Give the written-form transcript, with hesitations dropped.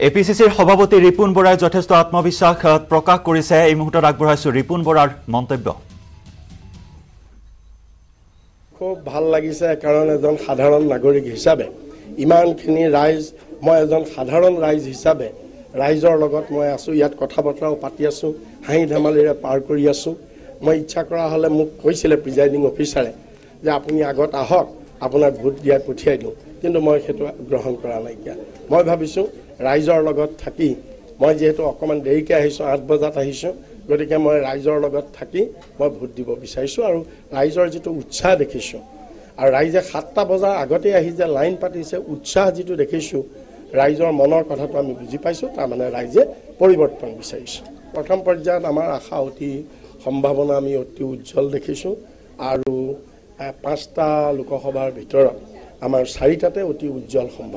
এপিসিসিৰ সভাপতি ৰিপুন বৰাই যথেষ্ট আত্মবিশ্বাস প্ৰকাশ কৰিছে। এই মুহূৰ্তত আগবঢ়াইছো ৰিপুন বৰাৰ মন্তব্য। খুব ভাল লাগিছে কাৰণ এজন সাধাৰণ নাগৰিক হিচাপে ইমানখিনি ৰাইজ মই এজন সাধাৰণ ৰাইজ হিচাপে ৰাইজৰ লগত মই আছো, ইয়াত কথা বতৰাও পাতি আছো, হাঁহি ধেমালিৰে পাৰ কৰি আছো। মই ইচ্ছা কৰা হলে মোক কৈছিলে প্ৰিজাইডিং অফিচাৰে যে আপুনি আগত আহক, আপোনাক ভোট দিয়াই পঠিয়াই দিওঁ, কিন্তু মই সেইটো গ্ৰহণ কৰা নাইকিয়া। মই ভাবিছো ৰাইজৰ লগত থাকি, মই যিহেতু অকণমান দেৰিকৈ আহিছোঁ, 8 বজাত আহিছোঁ, গতিকে মই ৰাইজৰ লগত থাকি মই ভোট দিব বিচাৰিছোঁ। আৰু ৰাইজৰ যিটো উৎসাহ দেখিছোঁ, আৰু ৰাইজে 7টা বজাৰ আগতে আহি যে লাইন পাতিছে, উৎসাহ যিটো দেখিছোঁ, ৰাইজৰ মনৰ কথাটো আমি বুজি পাইছোঁ। তাৰমানে ৰাইজে পৰিৱৰ্তন বিচাৰিছে। প্ৰথম পৰ্যায়ত আমাৰ আশা অতি সম্ভাৱনা আমি অতি উজ্জ্বল দেখিছোঁ, আৰু 5টা লোকসভাৰ ভিতৰত আমাৰ 4টাতে অতি উজ্জ্বল সম্ভাৱনা।